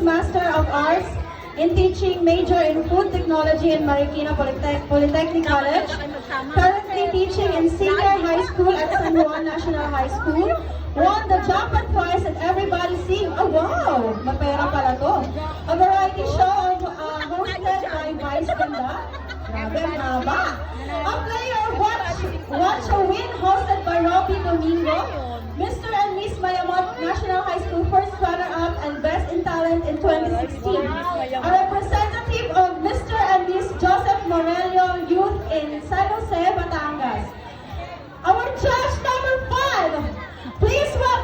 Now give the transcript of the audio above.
Master of Arts in Teaching, major in Food Technology in Marikina Polytechnic College. Currently teaching in Senior High School at San Juan National High School. Won the jackpot prize at Everybody Sing. Oh wow! Mapera pala to. A variety show hosted by Vice Ganda. Grabe, ang haba. A player watch a win hosted by Robbie Domingo. Mr. and Miss Mayamot National High School first runner-up and best in talent in 2016. A representative of Mr. and Miss Joseph Morello Youth in San Jose, Batangas. Our judge number 5. Please welcome